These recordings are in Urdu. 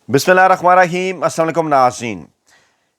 بسم اللہ الرحمن الرحیم۔ السلام علیکم ناظرین۔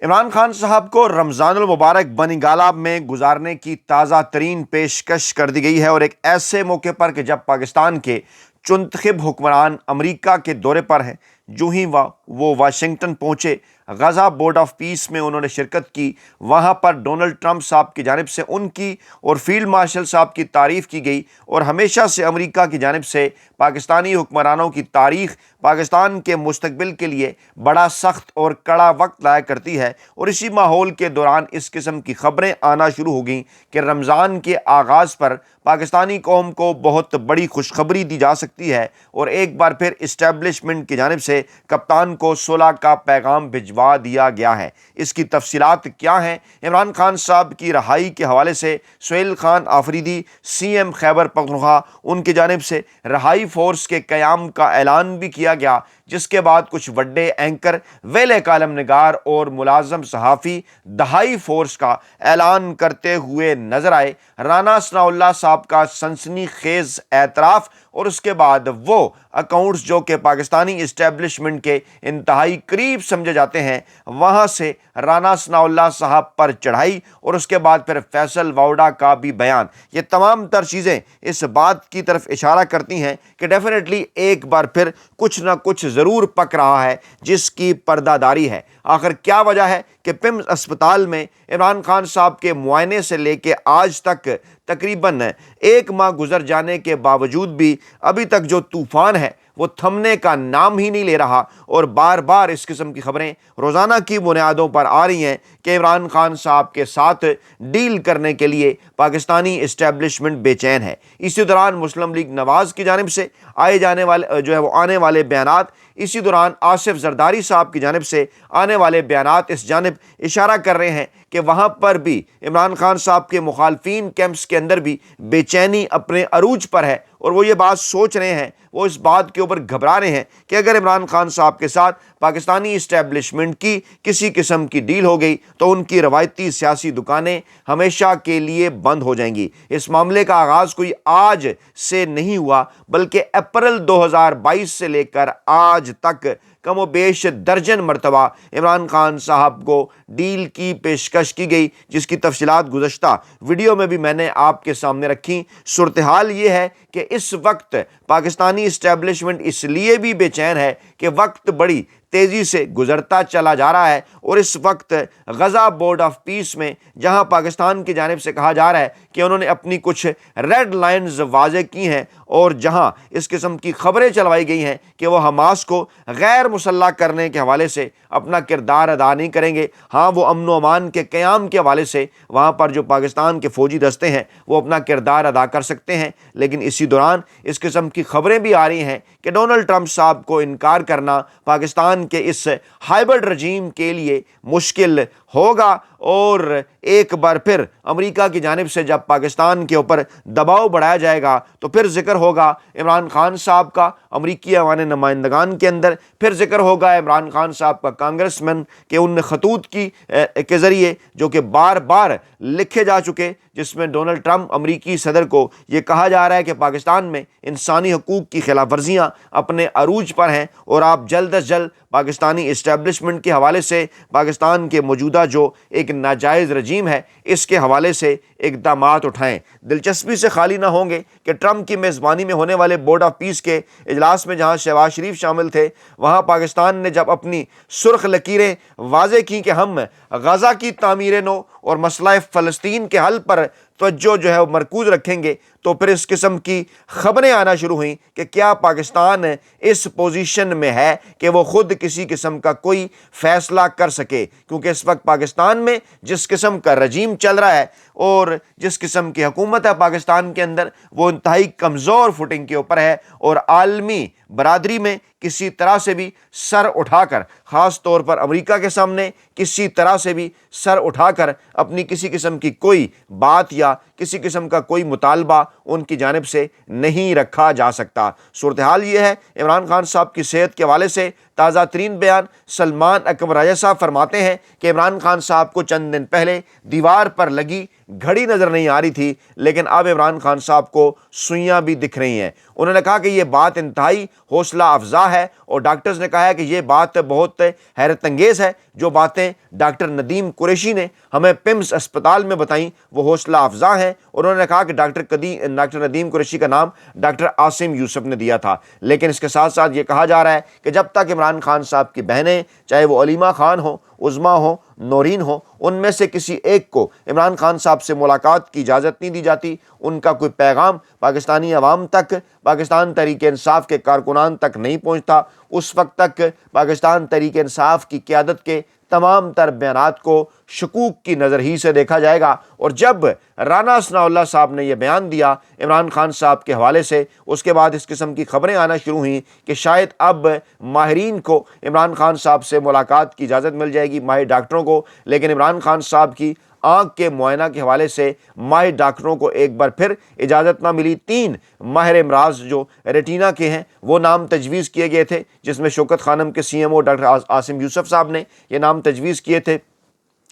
عمران خان صاحب کو رمضان المبارک بنگالہ میں گزارنے کی تازہ ترین پیشکش کر دی گئی ہے، اور ایک ایسے موقع پر کہ جب پاکستان کے چنتخب حکمران امریکہ کے دورے پر ہیں۔ جو ہی وہ واشنگٹن پہنچے، غزہ بورڈ آف پیس میں انہوں نے شرکت کی۔ وہاں پر ڈونلڈ ٹرمپ صاحب کی جانب سے ان کی اور فیلڈ مارشل صاحب کی تعریف کی گئی، اور ہمیشہ سے امریکہ کی جانب سے پاکستانی حکمرانوں کی تاریخ پاکستان کے مستقبل کے لیے بڑا سخت اور کڑا وقت لایا کرتی ہے۔ اور اسی ماحول کے دوران اس قسم کی خبریں آنا شروع ہو گئیں کہ رمضان کے آغاز پر پاکستانی قوم کو بہت بڑی خوشخبری دی جا سکتی ہے، اور ایک بار پھر اسٹیبلشمنٹ کی جانب سے کپتان کو صلح کا پیغام بھجوا دیا گیا ہے۔ اس کی تفصیلات کیا ہیں؟ عمران خان صاحب کی رہائی کے حوالے سے سہیل خان آفریدی CM خیبر پختونخوا، ان کی جانب سے رہائی فورس کے قیام کا اعلان بھی کیا گیا، جس کے بعد کچھ بڑے اینکر، ویلے کالم نگار اور ملازم صحافی دہائی فورس کا اعلان کرتے ہوئے نظر آئے۔ رانا ثناء اللہ صاحب کا سنسنی خیز اعتراف، اور اس کے بعد وہ اکاؤنٹس جو کہ پاکستانی اسٹیبلشمنٹ کے انتہائی قریب سمجھے جاتے ہیں، وہاں سے رانا ثناء اللہ صاحب پر چڑھائی، اور اس کے بعد پھر فیصل واؤڈا کا بھی بیان۔ یہ تمام تر چیزیں اس بات کی طرف اشارہ کرتی ہیں کہ ڈیفینیٹلی ایک بار پھر کچھ نہ کچھ ضرور پک رہا ہے، جس کی پردہ داری ہے۔ آخر کیا وجہ ہے کہ پمز اسپتال میں عمران خان صاحب کے معائنے سے لے کے آج تک تقریباً 1 ماہ گزر جانے کے باوجود بھی ابھی تک جو طوفان ہے وہ تھمنے کا نام ہی نہیں لے رہا، اور بار بار اس قسم کی خبریں روزانہ کی بنیادوں پر آ رہی ہیں کہ عمران خان صاحب کے ساتھ ڈیل کرنے کے لیے پاکستانی اسٹیبلشمنٹ بے چین ہے۔ اسی دوران مسلم لیگ نواز کی جانب سے آنے والے بیانات، اسی دوران آصف زرداری صاحب کی جانب سے آنے والے بیانات اس جانب اشارہ کر رہے ہیں کہ وہاں پر بھی عمران خان صاحب کے مخالفین کیمپس کے اندر بھی بے چینی اپنے عروج پر ہے، اور وہ یہ بات سوچ رہے ہیں، وہ اس بات کے اوپر گھبرا رہے ہیں کہ اگر عمران خان صاحب کے ساتھ پاکستانی اسٹیبلشمنٹ کی کسی قسم کی ڈیل ہو گئی تو ان کی روایتی سیاسی دکانیں ہمیشہ کے لیے بند ہو جائیں گی۔ اس معاملے کا آغاز کوئی آج سے نہیں ہوا، بلکہ اپریل 2022 سے لے کر آج تک کم و بیش درجن مرتبہ عمران خان صاحب کو ڈیل کی پیشکش کی گئی، جس کی تفصیلات گزشتہ ویڈیو میں بھی میں نے آپ کے سامنے رکھی۔ صورتحال یہ ہے کہ اس وقت پاکستانی اسٹیبلشمنٹ اس لیے بھی بے چین ہے کہ وقت بڑی تیزی سے گزرتا چلا جا رہا ہے، اور اس وقت غزہ بورڈ آف پیس میں جہاں پاکستان کی جانب سے کہا جا رہا ہے کہ انہوں نے اپنی کچھ ریڈ لائنز واضح کی ہیں، اور جہاں اس قسم کی خبریں چلوائی گئی ہیں کہ وہ حماس کو غیر مسلح کرنے کے حوالے سے اپنا کردار ادا نہیں کریں گے، ہاں وہ امن و امان کے قیام کے حوالے سے وہاں پر جو پاکستان کے فوجی دستے ہیں وہ اپنا کردار ادا کر سکتے ہیں، لیکن اسی دوران اس قسم کی خبریں بھی آ رہی ہیں کہ ڈونلڈ ٹرمپ صاحب کو انکار کرنا پاکستان کے اس ہائبرڈ رجیم کے لیے مشکل ہوگا، اور ایک بار پھر امریکہ کی جانب سے جب پاکستان کے اوپر دباؤ بڑھایا جائے گا تو پھر ذکر ہوگا عمران خان صاحب کا امریکی ایوان نمائندگان کے اندر، پھر ذکر ہوگا عمران خان صاحب کا کانگریس مین کے ان خطوط کے ذریعے جو کہ بار بار لکھے جا چکے، جس میں ڈونلڈ ٹرمپ امریکی صدر کو یہ کہا جا رہا ہے کہ پاکستان میں انسانی حقوق کی خلاف ورزیاں اپنے عروج پر ہیں، اور آپ جلد از جلد پاکستانی اسٹیبلشمنٹ کے حوالے سے پاکستان کے موجودہ جو ایک ناجائز رجیم ہے اس کے حوالے سے اقدامات اٹھائیں۔ دلچسپی سے خالی نہ ہوں گے کہ ٹرمپ کی میزبانی میں ہونے والے بورڈ آف پیس کے اجلاس میں جہاں شہباز شریف شامل تھے، وہاں پاکستان نے جب اپنی سرخ لکیریں واضح کی کہ ہم غزہ کی تعمیر نو اور مسئلہ فلسطین کے حل پر توجہ جو ہے وہ مرکوز رکھیں گے، تو پھر اس قسم کی خبریں آنا شروع ہوئیں کہ کیا پاکستان اس پوزیشن میں ہے کہ وہ خود کسی قسم کا کوئی فیصلہ کر سکے، کیونکہ اس وقت پاکستان میں جس قسم کا رجیم چل رہا ہے اور جس قسم کی حکومت ہے پاکستان کے اندر، وہ انتہائی کمزور فوٹنگ کے اوپر ہے، اور عالمی برادری میں کسی طرح سے بھی سر اٹھا کر، خاص طور پر امریکہ کے سامنے کسی طرح سے بھی سر اٹھا کر اپنی کسی قسم کی کوئی بات یا کسی قسم کا کوئی مطالبہ ان کی جانب سے نہیں رکھا جا سکتا۔ صورتحال یہ ہے، عمران خان صاحب کی صحت کے حوالے سے تازہ ترین بیان، سلمان اکرم راجہ صاحب فرماتے ہیں کہ عمران خان صاحب کو چند دن پہلے دیوار پر لگی گھڑی نظر نہیں آ رہی تھی، لیکن اب عمران خان صاحب کو سوئیاں بھی دکھ رہی ہیں۔ انہوں نے کہا کہ یہ بات انتہائی حوصلہ افزا ہے، اور ڈاکٹرز نے کہا ہے کہ یہ بات بہت حیرت انگیز ہے۔ جو باتیں ڈاکٹر ندیم قریشی نے ہمیں پمس اسپتال میں بتائیں وہ حوصلہ افزا ہیں۔ انہوں نے کہا کہ ڈاکٹر ندیم قریشی کا نام ڈاکٹر عاصم یوسف نے دیا تھا، لیکن اس کے ساتھ ساتھ یہ کہا جا رہا ہے کہ جب تک عمران خان صاحب کی بہنیں، چاہے وہ علیمہ خان ہو، عظمیٰ ہو، نورین ہو، ان میں سے کسی ایک کو عمران خان صاحب سے ملاقات کی اجازت نہیں دی جاتی، ان کا کوئی پیغام پاکستانی عوام تک، پاکستان تحریک انصاف کے کارکنان تک نہیں پہنچتا، اس وقت تک پاکستان تحریک انصاف کی قیادت کے تمام تر بیانات کو شکوک کی نظر ہی سے دیکھا جائے گا۔ اور جب رانا ثناء اللہ صاحب نے یہ بیان دیا عمران خان صاحب کے حوالے سے، اس کے بعد اس قسم کی خبریں آنا شروع ہوئیں کہ شاید اب ماہرین کو عمران خان صاحب سے ملاقات کی اجازت مل جائے گی، ماہر ڈاکٹروں کو۔ لیکن عمران خان صاحب کی آنکھ کے معائنہ کے حوالے سے ماہر ڈاکٹروں کو ایک بار پھر اجازت نہ ملی۔ 3 ماہر امراض جو ریٹینا کے ہیں وہ نام تجویز کیے گئے تھے، جس میں شوکت خانم کے CMO ڈاکٹر عاصم یوسف صاحب نے یہ نام تجویز کیے تھے،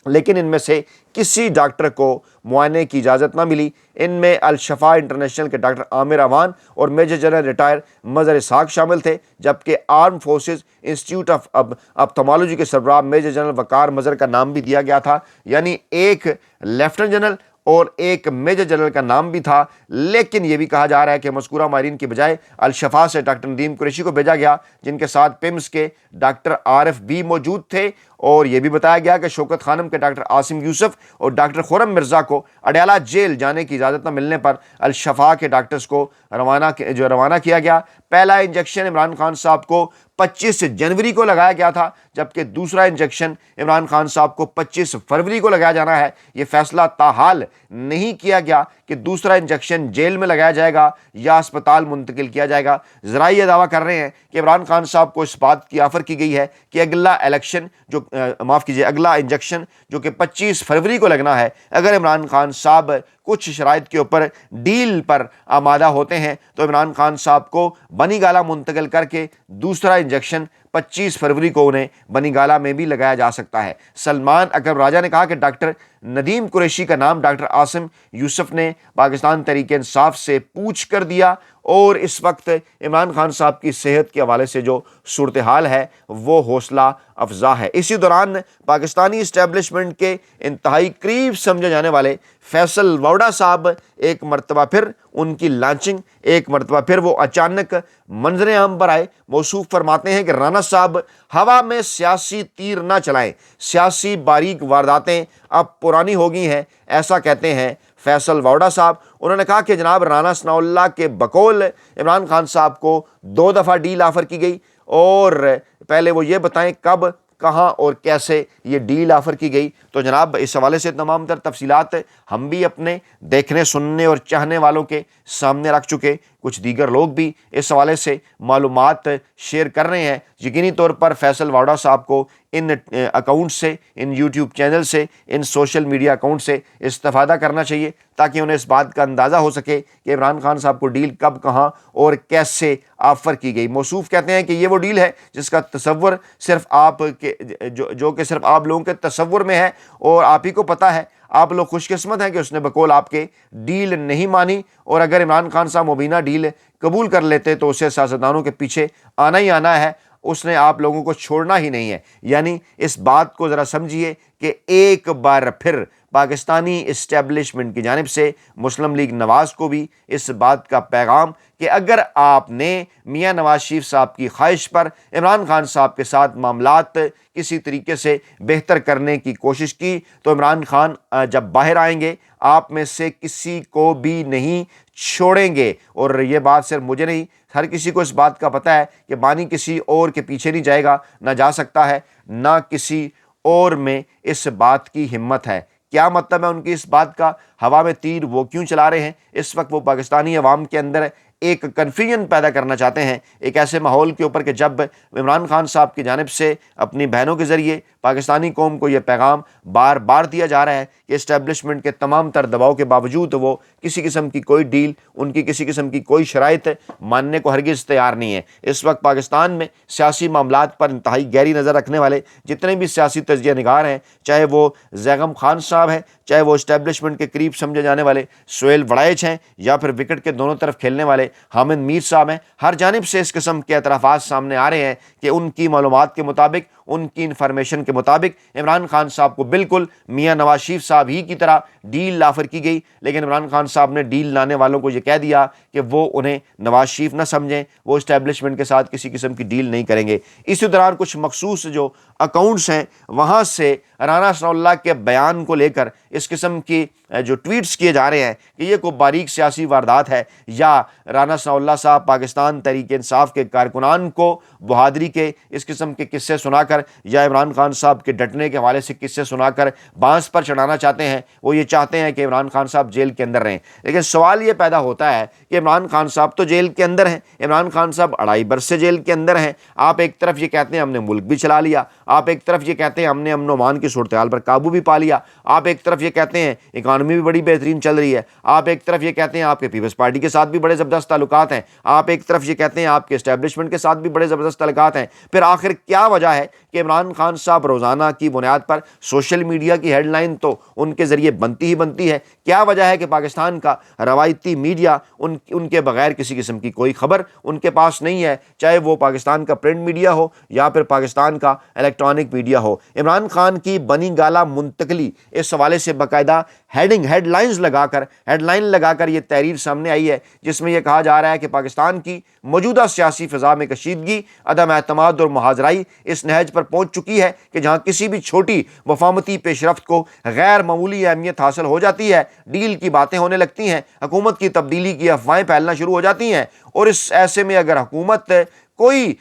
لیکن ان میں سے کسی ڈاکٹر کو معائنے کی اجازت نہ ملی۔ ان میں الشفا انٹرنیشنل کے ڈاکٹر عامر اوان اور میجر جنرل ریٹائر مظہر اسحاق شامل تھے، جبکہ آرم فورسز انسٹیٹیوٹ آف اپتھمالوجی کے سربراہ میجر جنرل وقار مظہر کا نام بھی دیا گیا تھا، یعنی ایک لیفٹننٹ جنرل اور ایک میجر جنرل کا نام بھی تھا۔ لیکن یہ بھی کہا جا رہا ہے کہ مذکورہ ماہرین کی بجائے الشفا سے ڈاکٹر ندیم قریشی کو بھیجا گیا، جن کے ساتھ پمس کے ڈاکٹر عارف بھی موجود تھے، اور یہ بھی بتایا گیا کہ شوکت خانم کے ڈاکٹر عاصم یوسف اور ڈاکٹر خرم مرزا کو اڈیالہ جیل جانے کی اجازت نہ ملنے پر الشفا کے ڈاکٹرز کو روانہ کیا گیا۔ پہلا انجیکشن عمران خان صاحب کو 25 جنوری کو لگایا گیا تھا، جبکہ دوسرا انجیکشن عمران خان صاحب کو 25 فروری کو لگایا جانا ہے۔ یہ فیصلہ تاحال نہیں کیا گیا کہ دوسرا انجیکشن جیل میں لگایا جائے گا یا اسپتال منتقل کیا جائے گا۔ ذرائع یہ دعویٰ کر رہے ہیں کہ عمران خان صاحب کو اس بات کی آفر کی گئی ہے کہ اگلا انجیکشن جو کہ 25 فروری کو لگنا ہے، اگر عمران خان صاحب کچھ شرائط کے اوپر ڈیل پر آمادہ ہوتے ہیں تو عمران خان صاحب کو بنی گالہ منتقل کر کے دوسرا انجیکشن 25 فروری کو انہیں بنی گالہ میں بھی لگایا جا سکتا ہے۔ سلمان اکرم راجہ نے کہا کہ ڈاکٹر ندیم قریشی کا نام ڈاکٹر عاصم یوسف نے پاکستان تحریک انصاف سے پوچھ کر دیا، اور اس وقت عمران خان صاحب کی صحت کے حوالے سے جو صورتحال ہے وہ حوصلہ افزا ہے۔ اسی دوران پاکستانی اسٹیبلشمنٹ کے انتہائی قریب سمجھے جانے والے فیصل ووڈا صاحب ایک مرتبہ پھر ان کی لانچنگ، ایک مرتبہ پھر وہ اچانک منظر عام پر آئے۔ موصوف فرماتے ہیں کہ رانا صاحب ہوا میں سیاسی تیر نہ چلائیں، سیاسی باریک وارداتیں اب پرانی ہو گئی ہیں، ایسا کہتے ہیں فیصل ووڈا صاحب۔ انہوں نے کہا کہ جناب رانا ثناء اللہ کے بقول عمران خان صاحب کو 2 دفعہ ڈیل آفر کی گئی، اور پہلے وہ یہ بتائیں کب، کہاں اور کیسے یہ ڈیل آفر کی گئی۔ تو جناب اس حوالے سے تمام تر تفصیلات ہم بھی اپنے دیکھنے، سننے اور چاہنے والوں کے سامنے رکھ چکے، کچھ دیگر لوگ بھی اس حوالے سے معلومات شیئر کر رہے ہیں۔ یقینی طور پر فیصل ووڈا صاحب کو ان اکاؤنٹ سے، ان یوٹیوب چینل سے، ان سوشل میڈیا اکاؤنٹ سے استفادہ کرنا چاہیے، تاکہ انہیں اس بات کا اندازہ ہو سکے کہ عمران خان صاحب کو ڈیل کب، کہاں اور کیسے آفر کی گئی۔ موصوف کہتے ہیں کہ یہ وہ ڈیل ہے جس کا تصور صرف آپ کے جو کہ صرف آپ لوگوں کے تصور میں ہے، اور آپ ہی کو پتہ ہے، آپ لوگ خوش قسمت ہیں کہ اس نے بقول آپ کے ڈیل نہیں مانی، اور اگر عمران خان صاحب مبینہ ڈیل قبول کر لیتے تو اسے سیاستدانوں کے پیچھے آنا ہی آنا ہے، اس نے آپ لوگوں کو چھوڑنا ہی نہیں ہے۔ یعنی اس بات کو ذرا سمجھیے کہ ایک بار پھر پاکستانی اسٹیبلشمنٹ کی جانب سے مسلم لیگ نواز کو بھی اس بات کا پیغام کہ اگر آپ نے میاں نواز شریف صاحب کی خواہش پر عمران خان صاحب کے ساتھ معاملات کسی طریقے سے بہتر کرنے کی کوشش کی تو عمران خان جب باہر آئیں گے آپ میں سے کسی کو بھی نہیں چھوڑیں گے۔ اور یہ بات صرف مجھے نہیں، ہر کسی کو اس بات کا پتہ ہے کہ بانی کسی اور کے پیچھے نہیں جائے گا، نہ جا سکتا ہے، نہ کسی اور میں اس بات کی ہمت ہے۔ کیا مطلب ہے ان کی اس بات کا؟ ہوا میں تیر وہ کیوں چلا رہے ہیں؟ اس وقت وہ پاکستانی عوام کے اندر ایک کنفیوژن پیدا کرنا چاہتے ہیں، ایک ایسے ماحول کے اوپر کہ جب عمران خان صاحب کی جانب سے اپنی بہنوں کے ذریعے پاکستانی قوم کو یہ پیغام بار بار دیا جا رہا ہے کہ اسٹیبلشمنٹ کے تمام تر دباؤ کے باوجود وہ کسی قسم کی کوئی ڈیل، ان کی کسی قسم کی کوئی شرائط ماننے کو ہرگز تیار نہیں ہے۔ اس وقت پاکستان میں سیاسی معاملات پر انتہائی گہری نظر رکھنے والے جتنے بھی سیاسی تجزیہ نگار ہیں، چاہے وہ زیغم خان صاحب ہیں، چاہے وہ اسٹیبلشمنٹ کے قریب سمجھے جانے والے سہیل وڑائچ ہیں، یا پھر وکٹ کے دونوں طرف کھیلنے والے حامد میر صاحب ہیں، ہر جانب سے اس قسم کے اعترافات سامنے آ رہے ہیں کہ ان کی معلومات کے مطابق، ان کی انفارمیشن کے مطابق عمران خان صاحب کو بالکل میاں نواز شریف صاحب ہی کی طرح ڈیل آفر کی گئی، لیکن عمران خان صاحب نے ڈیل لانے والوں کو یہ کہہ دیا کہ وہ انہیں نواز شریف نہ سمجھیں، وہ اسٹیبلشمنٹ کے ساتھ کسی قسم کی ڈیل نہیں کریں گے۔ اسی دوران کچھ مخصوص جو اکاؤنٹس ہیں وہاں سے رانا ثناء اللہ کے بیان کو لے کر اس قسم کی جو ٹویٹس کیے جا رہے ہیں کہ یہ کوئی باریک سیاسی واردات ہے، یا رانا ثناء اللہ صاحب پاکستان تحریک انصاف کے کارکنان کو بہادری کے اس قسم کے قصے سنا کر، یا عمران خان صاحب کے ڈٹنے کے حوالے سے قصے سنا کر بانس پر چڑھانا چاہتے ہیں۔ وہ یہ چاہتے ہیں کہ عمران خان صاحب جیل کے اندر رہیں، لیکن سوال یہ پیدا ہوتا ہے کہ عمران خان صاحب تو جیل کے اندر ہیں، عمران خان صاحب 2.5 برس سے جیل کے اندر ہیں۔ آپ ایک طرف یہ کہتے ہیں ہم نے ملک بھی چلا لیا، آپ ایک طرف یہ کہتے ہیں ہم نے امن و امان کی صورتحال پر قابو بھی پا لیا، آپ ایک طرف یہ کہتے ہیں اکانومی بھی بڑی بہترین چل رہی ہے، آپ ایک طرف یہ کہتے ہیں آپ کے پیپلز پارٹی کے ساتھ بھی بڑے زبردست تعلقات ہیں، آپ ایک طرف یہ کہتے ہیں آپ کے اسٹیبلشمنٹ کے ساتھ بھی بڑے زبردست تعلقات ہیں۔ پھر آخر کیا وجہ ہے کہ عمران خان صاحب روزانہ کی بنیاد پر سوشل میڈیا کی ہیڈ لائن تو ان کے ذریعے بنتی ہی بنتی ہے؟ کیا وجہ ہے کہ پاکستان کا روایتی میڈیا ان کے بغیر کسی قسم کی کوئی خبر ان کے پاس نہیں ہے، چاہے وہ پاکستان کا پرنٹ میڈیا ہو یا پھر پاکستان کا الیکٹرانک میڈیا ہو؟ عمران خان کی بنی گالہ منتقلی، اس حوالے سے باقاعدہ ہیڈ لائن لگا کر یہ تحریر سامنے آئی ہے، جس میں یہ کہا جا رہا ہے کہ پاکستان کی موجودہ سیاسی فضا میں کشیدگی، عدم اعتماد اور مہاجرائی اس نہج پر پہنچ چکی ہے کہ جہاں کسی بھی چھوٹی وفامتی پیش رفت کو غیر معمولی اہمیت حاصل ہو جاتی ہے، ڈیل کی باتیں ہونے لگتی ہیں، حکومت کی تبدیلی کی افواہیں پھیلنا شروع ہو جاتی ہیں، اور اس ایسے میں اگر حکومت کوئی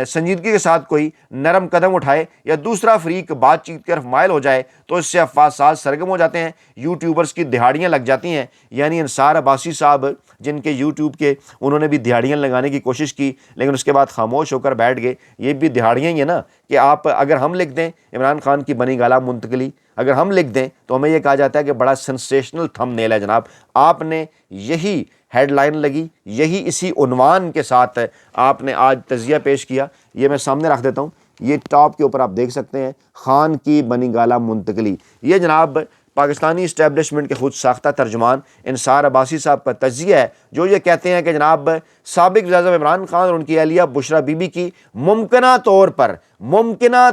سنجیدگی کے ساتھ کوئی نرم قدم اٹھائے یا دوسرا فریق بات چیت کی طرف مائل ہو جائے تو اس سے افواج ساز سرگرم ہو جاتے ہیں، یوٹیوبرز کی دہاڑیاں لگ جاتی ہیں۔ یعنی انصار عباسی صاحب جن کے یوٹیوب کے انہوں نے بھی دہاڑیاں لگانے کی کوشش کی، لیکن اس کے بعد خاموش ہو کر بیٹھ گئے۔ یہ بھی دہاڑیاں ہی ہیں نا کہ آپ اگر ہم لکھ دیں عمران خان کی بنی گالہ منتقلی، اگر ہم لکھ دیں تو ہمیں یہ کہا جاتا ہے کہ بڑا سنسیشنل تھم نیل ہے جناب، آپ نے یہی ہیڈ لائن لگی، یہی اسی عنوان کے ساتھ آپ نے آج تجزیہ پیش کیا۔ یہ میں سامنے رکھ دیتا ہوں، یہ ٹاپ کے اوپر آپ دیکھ سکتے ہیں، خان کی بنی گالہ منتقلی۔ یہ جناب پاکستانی اسٹیبلشمنٹ کے خود ساختہ ترجمان انصار عباسی صاحب کا تجزیہ ہے، جو یہ کہتے ہیں کہ جناب سابق وزیر اعظم عمران خان اور ان کی اہلیہ بشریٰ بی بی کی ممکنہ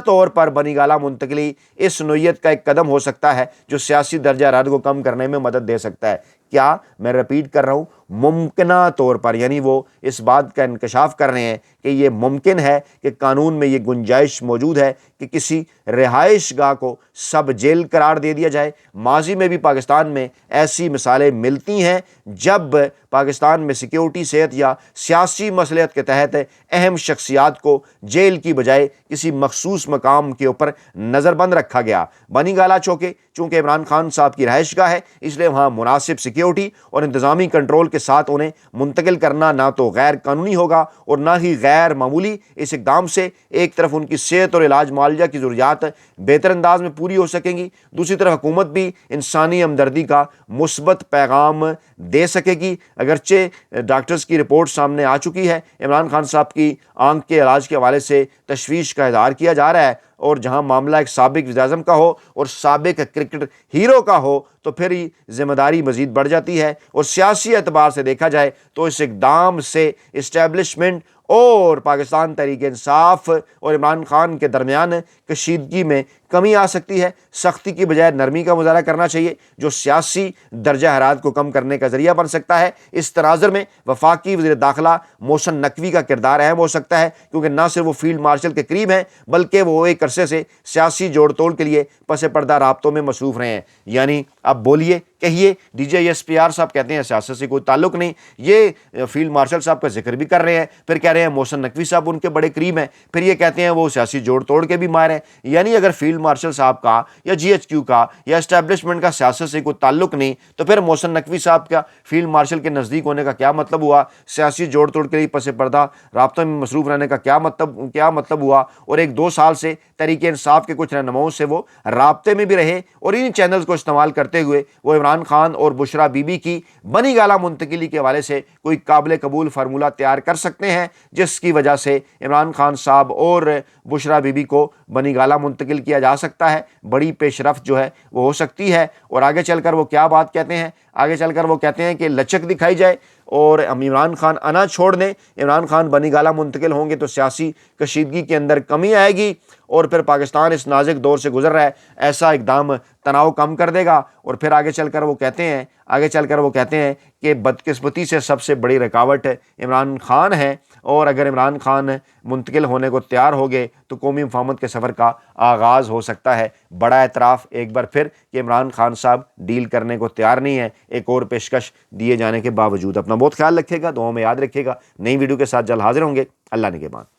طور پر بنی گالہ منتقلی اس نوعیت کا ایک قدم ہو سکتا ہے جو سیاسی درجہ حرارت کو کم کرنے میں مدد دے سکتا ہے۔ کیا میں رپیٹ کر رہا ہوں، ممکنہ طور پر، یعنی وہ اس بات کا انکشاف کر رہے ہیں کہ یہ ممکن ہے کہ قانون میں یہ گنجائش موجود ہے کہ کسی رہائش گاہ کو سب جیل قرار دے دیا جائے۔ ماضی میں بھی پاکستان میں ایسی مثالیں ملتی ہیں جب پاکستان میں سیکیورٹی، صحت یا سیاسی مصلحت کے تحت اہم شخصیات کو جیل کی بجائے کسی مخصوص مقام کے اوپر نظر بند رکھا گیا۔ بنی گالہ چونکہ عمران خان صاحب کی رہائش گاہ ہے، اس لیے وہاں مناسب سیکیورٹی اور انتظامی کنٹرول کے ساتھ انہیں منتقل کرنا نہ تو غیر قانونی ہوگا اور نہ ہی غیر معمولی۔ اس اقدام سے ایک طرف ان کی صحت اور علاج معالجہ کی ضروریات بہتر انداز میں پوری ہو سکیں گی، دوسری طرف حکومت بھی انسانی ہمدردی کا مثبت پیغام دے سکے گی۔ اگرچہ ڈاکٹرز کی رپورٹ سامنے آ چکی ہے، عمران خان صاحب کی آنکھ کے علاج کے حوالے سے تشویش کا اظہار کیا جا رہا ہے، اور جہاں معاملہ ایک سابق وزیر اعظم کا ہو اور سابق کرکٹ ہیرو کا ہو تو پھر ہی ذمہ داری مزید بڑھ جاتی ہے، اور سیاسی اعتبار سے دیکھا جائے تو اس اقدام سے اسٹیبلشمنٹ اور پاکستان تحریک انصاف اور عمران خان کے درمیان کشیدگی میں کمی آ سکتی ہے۔ سختی کی بجائے نرمی کا مظاہرہ کرنا چاہیے، جو سیاسی درجہ حرارت کو کم کرنے کا ذریعہ بن سکتا ہے۔ اس تناظر میں وفاقی وزیر داخلہ محسن نقوی کا کردار اہم ہو سکتا ہے، کیونکہ نہ صرف وہ فیلڈ مارشل کے قریب ہیں بلکہ وہ ایک عرصے سے سیاسی جوڑ توڑ کے لیے پس پردہ رابطوں میں مصروف رہے ہیں۔ یعنی اب بولیے، کہیے، D J S P R صاحب کہتے ہیں سیاست سے کوئی تعلق نہیں، یہ فیلڈ مارشل صاحب کا ذکر بھی کر رہے ہیں، پھر کہہ رہے ہیں محسن نقوی صاحب ان کے بڑے قریب ہیں، پھر یہ کہتے ہیں وہ سیاسی جوڑ توڑ کے بھی ماہر ہیں۔ یعنی اگر فیلڈ مارشل صاحب کا یا جی ایچ کیو کا یا اسٹیبلشمنٹ کا سیاست سے کوئی تعلق نہیں، تو پھر محسن نقوی صاحب کا فیلڈ مارشل کے نزدیک ہونے کا کیا مطلب ہوا؟ سیاسی جوڑ توڑ کے لیے پس پردہ رابطوں میں مصروف رہنے کا کیا مطلب ہوا؟ اور 1-2 سال سے تحریک انصاف کے کچھ رہنماؤں سے وہ رابطے میں بھی رہے اور ان چینلز کو استعمال کرتے ہوئے وہ عمران خان اور بشرا بی بی کی بنی گالہ منتقلی کے حوالے سے کوئی قابل قبول فارمولہ تیار کر سکتے ہیں، جس کی وجہ سے عمران خان صاحب اور بشرا بی بی کو بنی گالہ منتقل کیا جا سکتا ہے۔ بڑی پیش رفت جو ہے وہ ہو سکتی ہے۔ اور آگے چل کر وہ کیا بات کہتے ہیں؟ آگے چل کر وہ کہتے ہیں کہ لچک دکھائی جائے اور عمران خان انا چھوڑ دیں، عمران خان بنی گالہ منتقل ہوں گے تو سیاسی کشیدگی کے اندر کمی آئے گی اور پھر پاکستان اس نازک دور سے گزر رہا ہے، ایسا اقدام تناؤ کم کر دے گا۔ اور پھر آگے چل کر وہ کہتے ہیں کہ بدقسمتی سے سب سے بڑی رکاوٹ عمران خان ہے، اور اگر عمران خان منتقل ہونے کو تیار ہو گئے تو قومی مفاہمت کے سفر کا آغاز ہو سکتا ہے۔ بڑا اعتراف ایک بار پھر کہ عمران خان صاحب ڈیل کرنے کو تیار نہیں ہے، ایک اور پیشکش دیے جانے کے باوجود۔ اپنا بہت خیال رکھے گا، دعاؤں میں یاد رکھے گا۔ نئی ویڈیو کے ساتھ جلد حاضر ہوں گے۔ اللہ نگہبان۔